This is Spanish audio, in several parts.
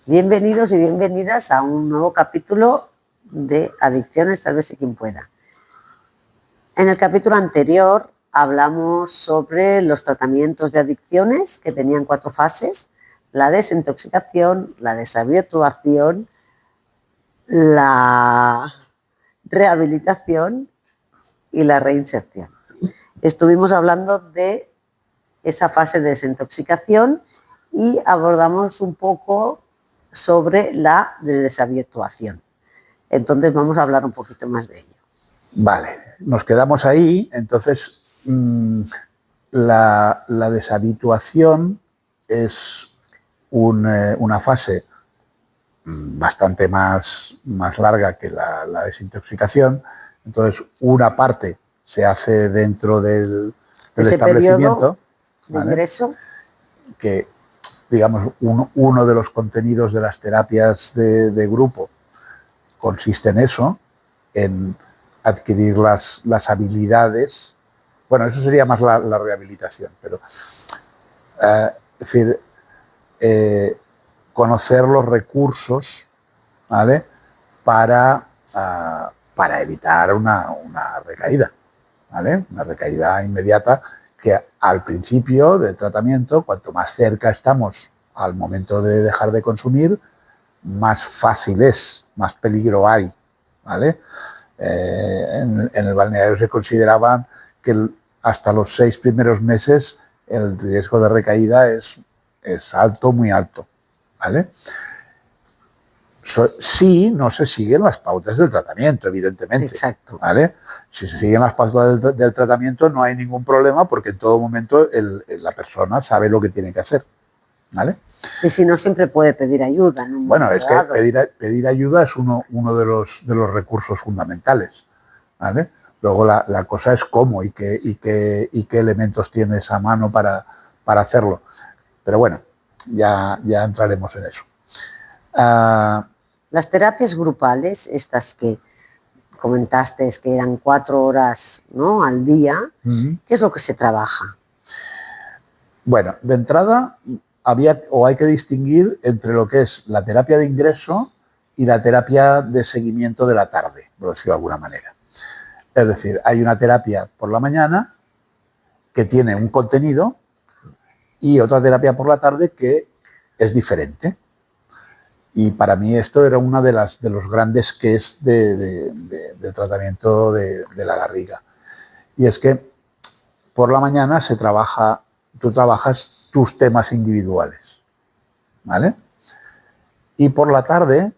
Bienvenidos y bienvenidas a un nuevo capítulo de Adicciones, sálvese quien pueda. En el capítulo anterior hablamos sobre los tratamientos de adicciones que tenían 4 fases: la desintoxicación, la deshabituación, la rehabilitación y la reinserción. Estuvimos hablando de esa fase de desintoxicación y abordamos un poco sobre la de deshabituación. Entonces vamos a hablar un poquito más de ello. Vale, nos quedamos ahí. Entonces, la deshabituación es una fase bastante más larga que la desintoxicación. Entonces, una parte se hace dentro del establecimiento, de ingreso, que digamos uno de los contenidos de las terapias de grupo consiste en eso, en adquirir las habilidades. Bueno, eso sería más la rehabilitación, pero es decir, conocer los recursos, ¿vale?, para evitar una recaída, ¿vale? Una recaída inmediata que al principio del tratamiento, cuanto más cerca estamos al momento de dejar de consumir, más fácil es, más peligro hay, ¿vale? En el balneario se consideraban que hasta los 6 primeros meses el riesgo de recaída es alto, muy alto, ¿vale? Si no se siguen las pautas del tratamiento, evidentemente. Exacto. ¿Vale? Si se siguen las pautas del tratamiento no hay ningún problema, porque en todo momento la persona sabe lo que tiene que hacer, ¿vale? Y si no, siempre puede pedir ayuda. Bueno, es que pedir ayuda es uno de los recursos fundamentales, ¿vale? Luego la cosa es cómo y qué elementos tienes a mano para hacerlo. Pero bueno, ya entraremos en eso. Las terapias grupales, estas que comentaste, que eran 4 horas, ¿no?, al día, ¿qué es lo que se trabaja? Bueno, de entrada hay que distinguir entre lo que es la terapia de ingreso y la terapia de seguimiento de la tarde, por decirlo de alguna manera. Es decir, hay una terapia por la mañana que tiene un contenido y otra terapia por la tarde que es diferente. Y para mí esto era una de los grandes qués del tratamiento de la garriga. Y es que por la mañana tú trabajas tus temas individuales, ¿vale? Y por la tarde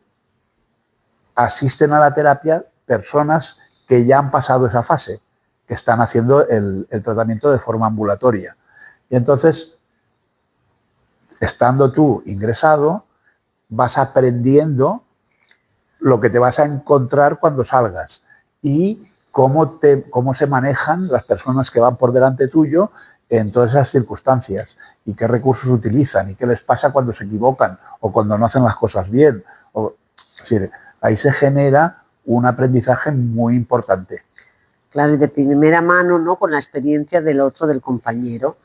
asisten a la terapia personas que ya han pasado esa fase, que están haciendo el tratamiento de forma ambulatoria. Y entonces, estando tú ingresado, vas aprendiendo lo que te vas a encontrar cuando salgas y cómo se manejan las personas que van por delante tuyo en todas esas circunstancias y qué recursos utilizan y qué les pasa cuando se equivocan o cuando no hacen las cosas bien. Es decir, ahí se genera un aprendizaje muy importante. Claro, y de primera mano, ¿no?, con la experiencia del otro, del compañero.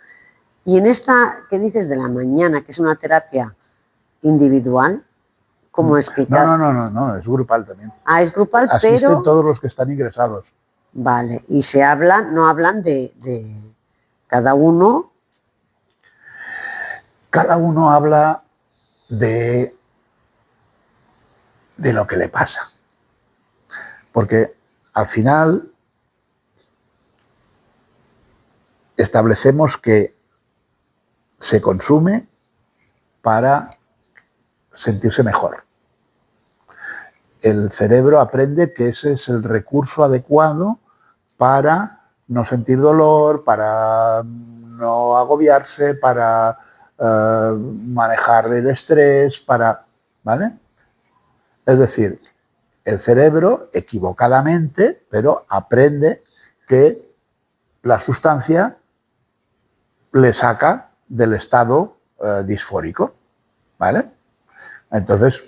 Y en esta, ¿qué dices de la mañana, que es una terapia individual? ¿Cómo es que No, es grupal también. Ah, es grupal, asisten todos los que están ingresados. Vale, y no hablan de cada uno. Cada uno habla de lo que le pasa. Porque al final establecemos que se consume para sentirse mejor. El cerebro aprende que ese es el recurso adecuado para no sentir dolor, para no agobiarse, para manejar el estrés, ¿vale? Es decir, el cerebro, equivocadamente, pero aprende que la sustancia le saca del estado disfórico, ¿vale? Entonces,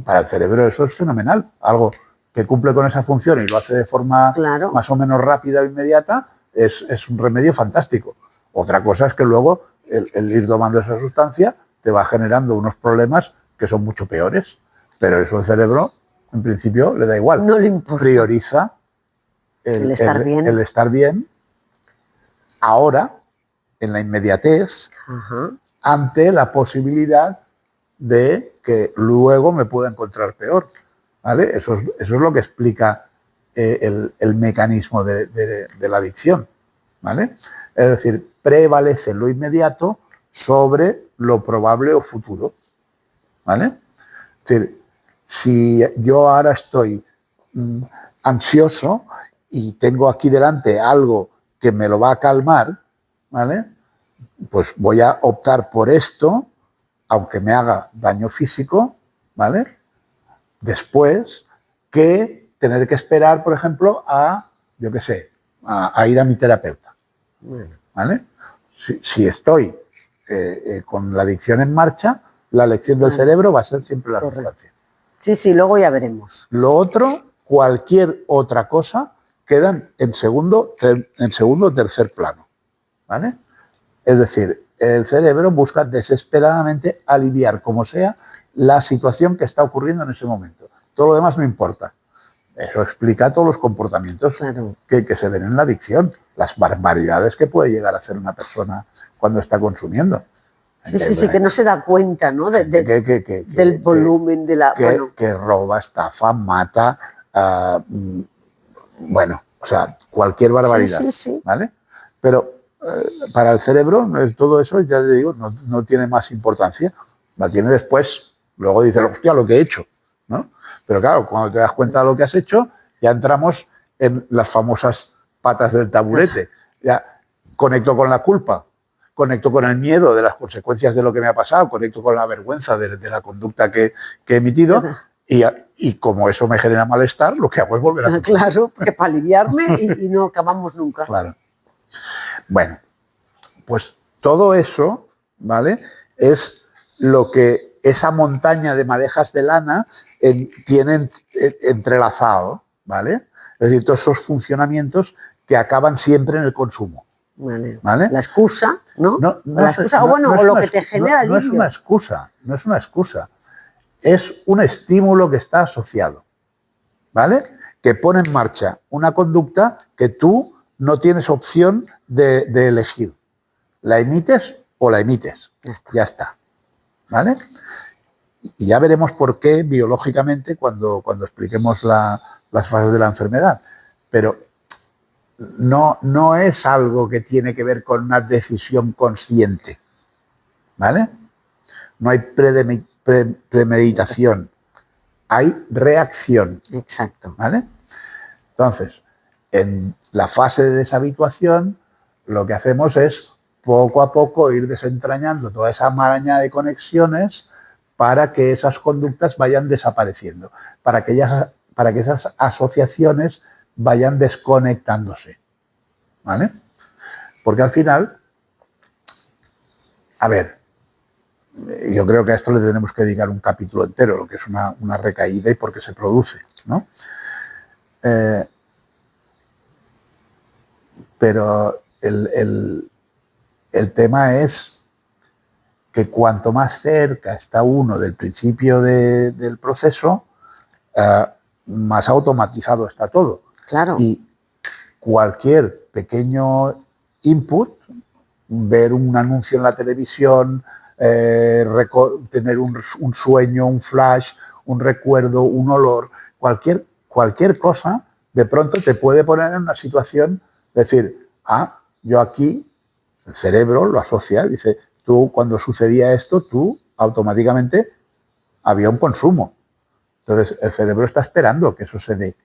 para el cerebro eso es fenomenal. Algo que cumple con esa función y lo hace de forma más o menos rápida e inmediata es un remedio fantástico. Otra cosa es que luego el ir tomando esa sustancia te va generando unos problemas que son mucho peores, pero eso el cerebro, en principio, le da igual. No le importa. Prioriza El estar bien. el estar bien ahora, en la inmediatez, Ajá. ante la posibilidad de que luego me pueda encontrar peor. ¿Vale? Eso es lo que explica el mecanismo de la adicción. ¿Vale? Es decir, prevalece lo inmediato sobre lo probable o futuro. ¿Vale? Es decir, si yo ahora estoy ansioso y tengo aquí delante algo que me lo va a calmar, ¿vale? Pues voy a optar por esto, aunque me haga daño físico, ¿vale? Después que tener que esperar, por ejemplo, yo qué sé, a ir a mi terapeuta, ¿vale? Si estoy con la adicción en marcha, la elección del cerebro va a ser siempre la sustancia. Sí, luego ya veremos. Lo otro, cualquier otra cosa, quedan en segundo o tercer plano, ¿vale? Es decir, el cerebro busca desesperadamente aliviar, como sea, la situación que está ocurriendo en ese momento. Todo lo demás no importa. Eso explica todos los comportamientos que se ven en la adicción, las barbaridades que puede llegar a hacer una persona cuando está consumiendo. Sí, que no se da cuenta, ¿no? Del volumen de la... Que roba, estafa, mata, bueno, o sea, cualquier barbaridad, Sí. ¿vale? Pero para el cerebro todo eso, ya te digo, no tiene más importancia. La tiene después. Luego dices, hostia, lo que he hecho, ¿no? Pero claro, cuando te das cuenta de lo que has hecho, ya entramos en las famosas patas del taburete. Ya conecto con la culpa, conecto con el miedo de las consecuencias de lo que me ha pasado, conecto con la vergüenza de la conducta que he emitido y como eso me genera malestar, lo que hago es volver a consumir. Claro, que para aliviarme y no acabamos nunca. Claro. Bueno, pues todo eso, ¿vale? Es lo que esa montaña de madejas de lana tiene entrelazado, ¿vale? Es decir, todos esos funcionamientos que acaban siempre en el consumo. Vale. ¿Vale? La excusa, ¿no? No la excusa, o lo que te genera no es una excusa, no es una excusa. Es un estímulo que está asociado, ¿vale? Que pone en marcha una conducta que tú no tienes opción de elegir. ¿La emites o la emites? Ya está. ¿Vale? Y ya veremos por qué biológicamente cuando expliquemos las fases de la enfermedad. Pero no es algo que tiene que ver con una decisión consciente. ¿Vale? No hay premeditación. Hay reacción. Exacto. ¿Vale? Entonces, en la fase de deshabituación, lo que hacemos es poco a poco ir desentrañando toda esa maraña de conexiones para que esas conductas vayan desapareciendo, para que esas asociaciones vayan desconectándose. ¿Vale? Porque al final, a ver, yo creo que a esto le tenemos que dedicar un capítulo entero, lo que es una recaída y por qué se produce, ¿no? Pero el tema es que cuanto más cerca está uno del principio del proceso, más automatizado está todo. Claro. Y cualquier pequeño input, ver un anuncio en la televisión, tener un sueño, un flash, un recuerdo, un olor, cualquier cosa, de pronto te puede poner en una situación, decir, yo aquí, el cerebro lo asocia, dice, tú cuando sucedía esto, tú automáticamente había un consumo. Entonces el cerebro está esperando que eso se dé.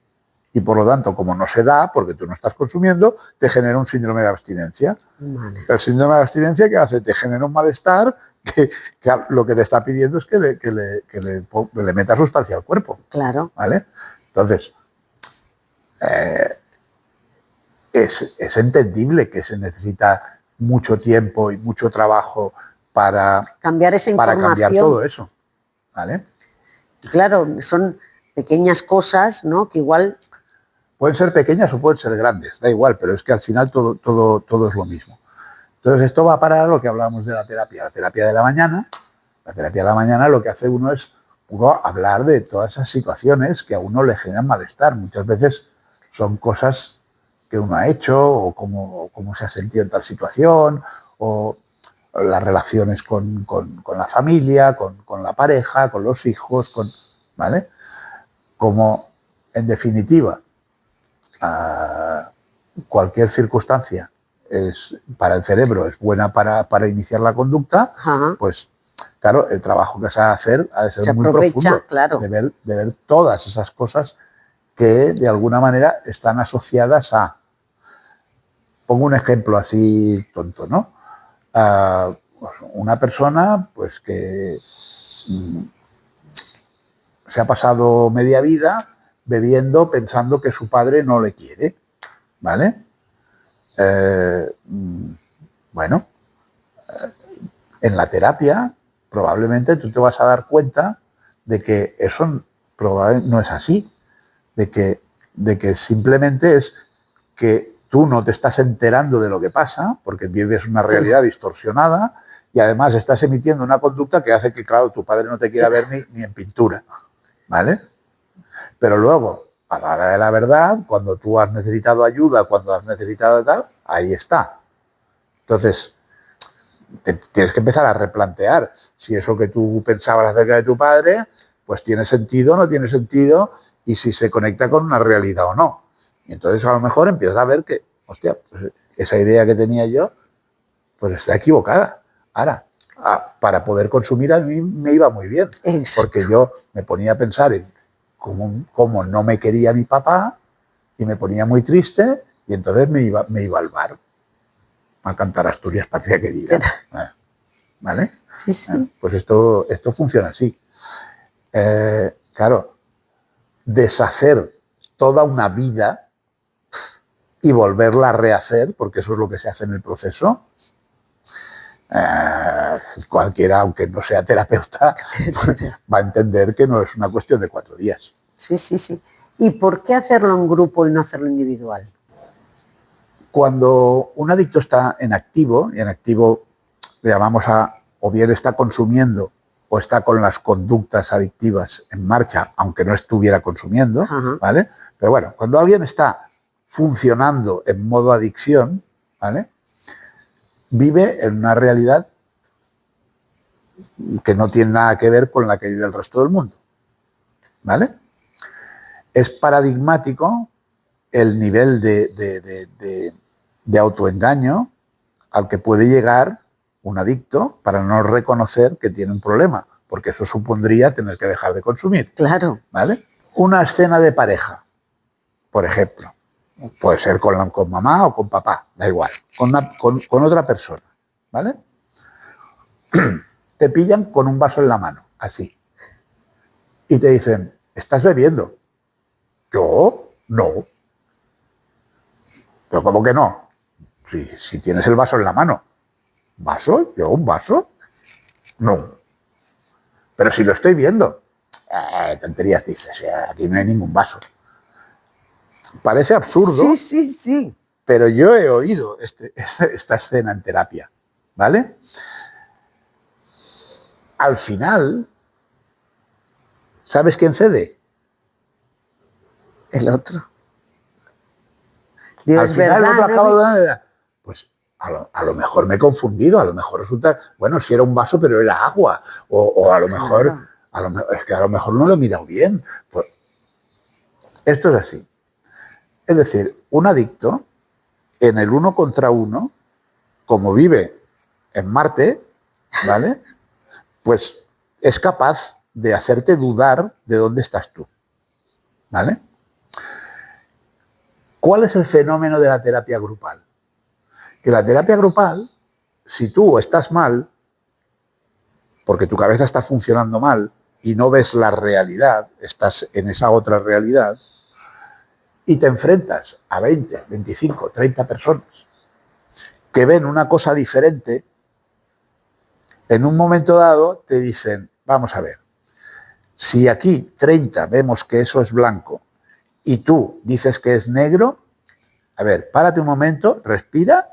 Y por lo tanto, como no se da, porque tú no estás consumiendo, te genera un síndrome de abstinencia. Vale. El síndrome de abstinencia, ¿qué hace? Te genera un malestar que lo que te está pidiendo es que le metas sustancia al cuerpo. Claro. ¿Vale? Entonces, es entendible que se necesita mucho tiempo y mucho trabajo para cambiar esa información. Para cambiar todo eso. ¿Vale? Claro, son pequeñas cosas, ¿no? Que igual... Pueden ser pequeñas o pueden ser grandes, da igual, pero es que al final todo es lo mismo. Entonces esto va a parar a lo que hablábamos de la terapia de la mañana, La terapia de la mañana lo que hace uno es hablar de todas esas situaciones que a uno le generan malestar. Muchas veces son cosas que uno ha hecho o cómo se ha sentido en tal situación o las relaciones con la familia, con la pareja, con los hijos, ¿vale? Como, en definitiva, cualquier circunstancia para el cerebro es buena para iniciar la conducta, Ajá. pues claro, el trabajo que se va a hacer ha de ser Se muy aprovecha, profundo, claro. de ver todas esas cosas que de alguna manera están asociadas a... Pongo un ejemplo así tonto, ¿no? Pues una persona pues que se ha pasado media vida bebiendo pensando que su padre no le quiere, ¿vale? Bueno, en la terapia probablemente tú te vas a dar cuenta de que eso probablemente no es así, de que simplemente es que tú no te estás enterando de lo que pasa porque vives una realidad distorsionada y además estás emitiendo una conducta que hace que, claro, tu padre no te quiera ver ni en pintura, ¿vale? Pero luego, a la hora de la verdad, cuando tú has necesitado ayuda, cuando has necesitado tal, ahí está. Entonces, tienes que empezar a replantear si eso que tú pensabas acerca de tu padre, pues tiene sentido o no tiene sentido y si se conecta con una realidad o no. Y entonces a lo mejor empiezas a ver que, hostia, pues esa idea que tenía yo, pues está equivocada. Ahora, para poder consumir a mí me iba muy bien. Exacto. Porque yo me ponía a pensar en cómo no me quería mi papá y me ponía muy triste y entonces me iba al bar a cantar Asturias, patria querida. ¿Vale? Sí, sí. Pues esto funciona así. Claro, deshacer toda una vida y volverla a rehacer, porque eso es lo que se hace en el proceso, cualquiera, aunque no sea terapeuta, va a entender que no es una cuestión de 4 días. Sí, sí, sí. ¿Y por qué hacerlo en grupo y no hacerlo individual? Cuando un adicto está en activo, y en activo le llamamos o bien está consumiendo o está con las conductas adictivas en marcha, aunque no estuviera consumiendo, ¿vale? Pero bueno, cuando alguien está funcionando en modo adicción, ¿vale? Vive en una realidad que no tiene nada que ver con la que vive el resto del mundo, ¿vale? Es paradigmático el nivel de autoengaño al que puede llegar un adicto para no reconocer que tiene un problema, porque eso supondría tener que dejar de consumir. Claro. ¿Vale? Una escena de pareja, por ejemplo, puede ser con mamá o con papá, da igual, con otra persona, ¿vale? Te pillan con un vaso en la mano, así, y te dicen, ¿estás bebiendo? ¿Yo? No. ¿Pero cómo que no? Si tienes el vaso en la mano. ¿Vaso? ¿Yo un vaso? No. Pero si lo estoy viendo. Tonterías dices, aquí no hay ningún vaso. Parece absurdo. Sí, sí, sí. Pero yo he oído esta escena en terapia, ¿vale? Al final, ¿sabes quién cede? El otro. Digo, Al es final verdad, el otro ¿no? acaba de... Pues a lo mejor me he confundido, a lo mejor resulta, bueno, si era un vaso, pero era agua. O a lo mejor, es que a lo mejor no lo he mirado bien. Pues, esto es así. Es decir, un adicto, en el 1 contra 1, como vive en Marte, ¿vale? Pues es capaz de hacerte dudar de dónde estás tú, ¿vale? ¿Cuál es el fenómeno de la terapia grupal? Que la terapia grupal, si tú estás mal, porque tu cabeza está funcionando mal y no ves la realidad, estás en esa otra realidad, y te enfrentas a 20, 25, 30 personas que ven una cosa diferente, en un momento dado te dicen, vamos a ver, si aquí 30 vemos que eso es blanco y tú dices que es negro, a ver, párate un momento, respira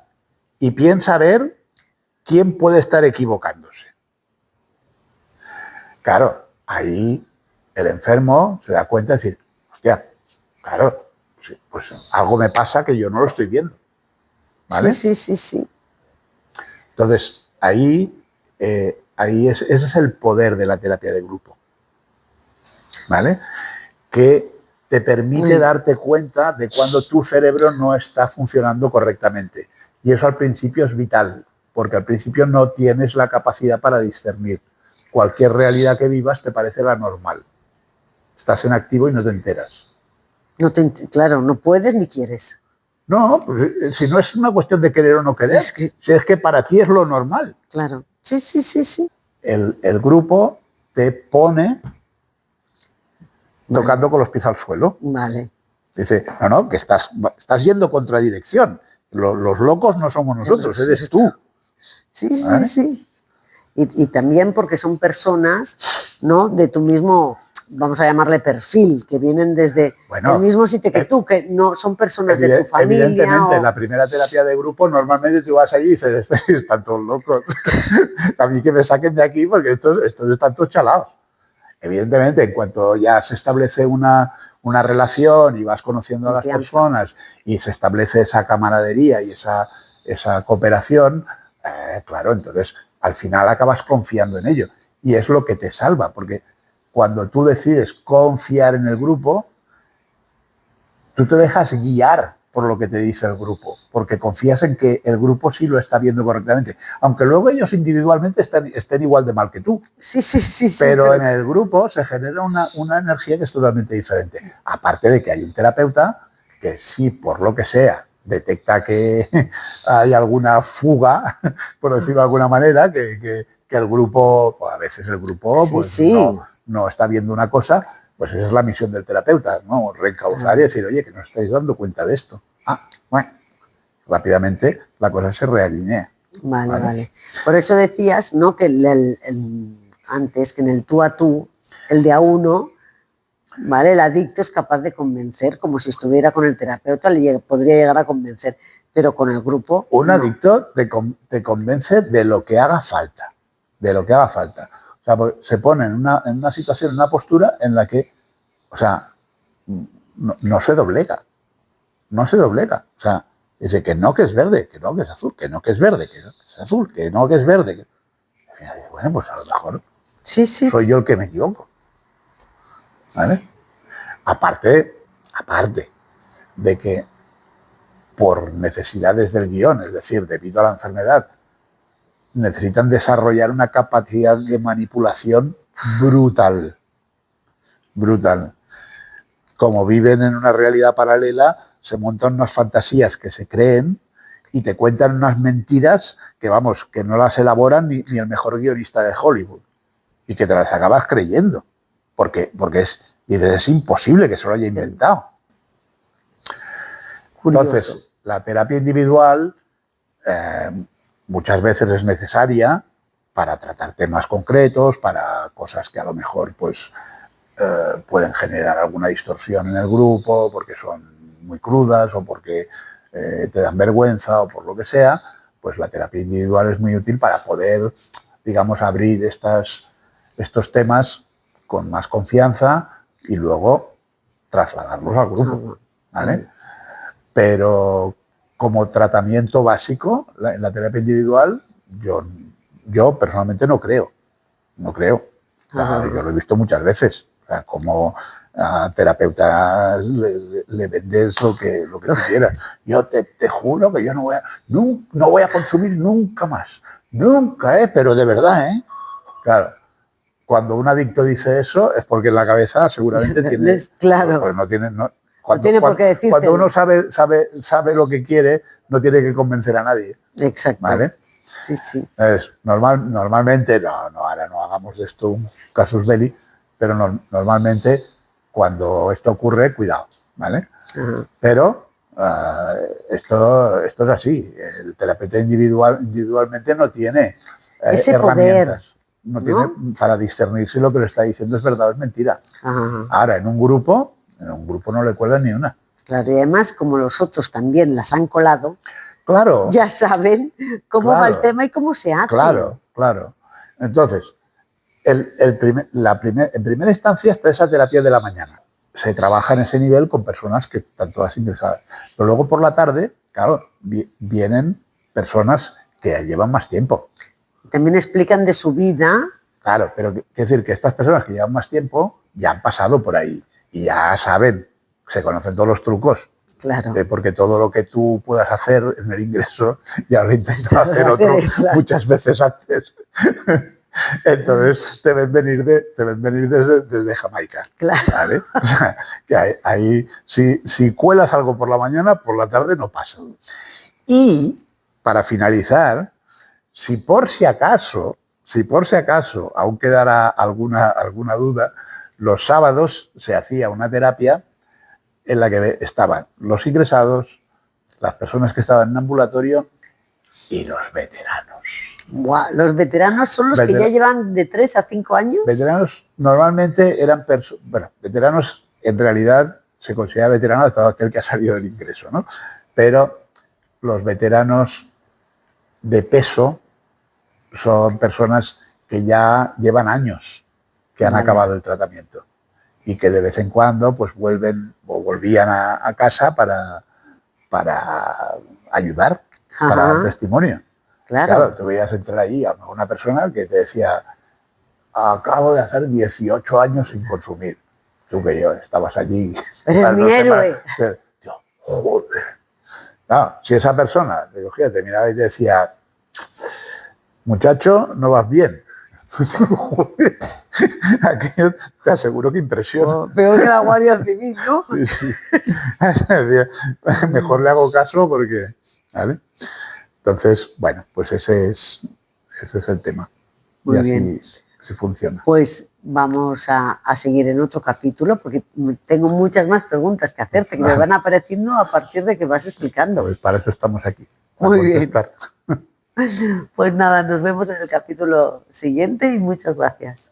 y piensa a ver quién puede estar equivocándose. claro, ahí el enfermo se da cuenta de decir, hostia, claro, sí, pues algo me pasa que yo no lo estoy viendo. ¿Vale? Sí. Entonces, ese es el poder de la terapia de grupo. ¿Vale? Que te permite darte cuenta de cuando tu cerebro no está funcionando correctamente. Y eso al principio es vital, porque al principio no tienes la capacidad para discernir. Cualquier realidad que vivas te parece la normal. Estás en activo y no te enteras. Claro, no puedes ni quieres. No, pues, si no es una cuestión de querer o no querer, si es que para ti es lo normal. Claro, sí. El grupo te pone tocando con los pies al suelo. Vale. Dice, no, que estás yendo contra dirección. Los locos no somos nosotros, eres tú. Sí. Y también porque son personas, ¿no?, de tu mismo, vamos a llamarle perfil, que vienen desde el mismo sitio que tú, que no son personas de tu familia. Evidentemente, en la primera terapia de grupo, normalmente tú vas allí y dices, están todos locos. A mí que me saquen de aquí porque estos están todos chalados. Evidentemente, en cuanto ya se establece una relación y vas conociendo a las personas y se establece esa camaradería y esa cooperación, claro, entonces al final acabas confiando en ello. Y es lo que te salva, porque cuando tú decides confiar en el grupo, tú te dejas guiar por lo que te dice el grupo, porque confías en que el grupo sí lo está viendo correctamente, aunque luego ellos individualmente estén igual de mal que tú. Sí. Pero en el grupo se genera una energía que es totalmente diferente. Aparte de que hay un terapeuta que sí, por lo que sea, detecta que hay alguna fuga, por decirlo de alguna manera, que el grupo, pues a veces el grupo pues no está viendo una cosa, pues esa es la misión del terapeuta, ¿no? Reencauzar y decir, oye, que no estáis dando cuenta de esto. Bueno, rápidamente la cosa se realinea. Vale. Por eso decías, ¿no?, que antes, que en el tú a tú, el de a uno, ¿vale?, el adicto es capaz de convencer, como si estuviera con el terapeuta, podría llegar a convencer, pero con el grupo... Un adicto te convence de lo que haga falta, O sea, se pone en una situación, en una postura en la que, o sea, no se doblega. O sea, dice que no, que es verde, que no, que es azul, que no, que es verde, que no, que es azul, que no, que es verde. Al final dice, bueno, pues a lo mejor soy yo el que me equivoco. ¿Vale? Aparte de que por necesidades del guión, es decir, debido a la enfermedad, necesitan desarrollar una capacidad de manipulación brutal. Como viven en una realidad paralela, se montan unas fantasías que se creen y te cuentan unas mentiras que, vamos, que no las elaboran ni el mejor guionista de Hollywood y que te las acabas creyendo porque es imposible que se lo haya inventado. Entonces, la terapia individual muchas veces es necesaria para tratar temas concretos, para cosas que a lo mejor pues pueden generar alguna distorsión en el grupo porque son muy crudas o porque te dan vergüenza o por lo que sea, pues la terapia individual es muy útil para poder, digamos, abrir estos temas con más confianza y luego trasladarlos al grupo, ¿vale? Pero como tratamiento básico, en la terapia individual, yo personalmente no creo. Yo lo he visto muchas veces. O sea, como a terapeuta le vendes lo que tú quieras. Yo te juro que yo no voy a consumir nunca más. Nunca, pero de verdad, ¿eh? Claro. Cuando un adicto dice eso es porque en la cabeza seguramente tiene... Claro. Pues no tiene... por qué decirte. Cuando uno sabe lo que quiere, no tiene que convencer a nadie. Exacto. ¿Vale? Sí. Normalmente, ahora no hagamos de esto un casus belli, pero normalmente cuando esto ocurre, cuidado, ¿vale? Pero esto es así. El terapeuta individualmente no tiene ese herramientas. Poder, no tiene para discernir si lo que le está diciendo es verdad o es mentira. Ahora, en un grupo no le cuela ni una. Claro, y además, como los otros también las han colado, claro, ya saben cómo va el tema y cómo se hace. Claro. Entonces, En primera instancia está esa terapia de la mañana. Se trabaja en ese nivel con personas que están todas ingresadas. Pero luego por la tarde, claro, vienen personas que ya llevan más tiempo. También explican de su vida. Claro, pero quiero decir que estas personas que llevan más tiempo ya han pasado por ahí y ya saben, se conocen todos los trucos. Claro. Porque todo lo que tú puedas hacer en el ingreso ya lo he intentado hacer otro muchas veces antes. Entonces te ven venir desde Jamaica. Claro. ¿Sabes? O sea, que ahí si cuelas algo por la mañana, por la tarde no pasa. Y para finalizar, si por si acaso aún quedara alguna duda, los sábados se hacía una terapia en la que estaban los ingresados, las personas que estaban en ambulatorio y los veteranos. Wow, los veteranos son los que ya llevan de 3 a 5 años. Veteranos normalmente eran veteranos en realidad se considera veterano de todo aquel que ha salido del ingreso, ¿no? Pero los veteranos de peso son personas que ya llevan años que han acabado el tratamiento y que de vez en cuando pues volvían a casa para ayudar, para dar testimonio. Claro, te veías entrar ahí a una persona que te decía, acabo de hacer 18 años sin consumir. Tú que yo estabas allí. Eres mi héroe. Joder. Claro, si esa persona te cogía, te miraba y te decía, muchacho, no vas bien. Aquello te aseguro que impresiona. Peor que la Guardia Civil, ¿no? Sí, sí. Mejor le hago caso porque, ¿vale? Entonces, bueno, pues ese es el tema. Muy y así, bien. Así funciona. Pues vamos a seguir en otro capítulo porque tengo muchas más preguntas que hacerte que me van apareciendo a partir de que vas explicando. Pues para eso estamos aquí. Muy bien. Pues nada, nos vemos en el capítulo siguiente y muchas gracias.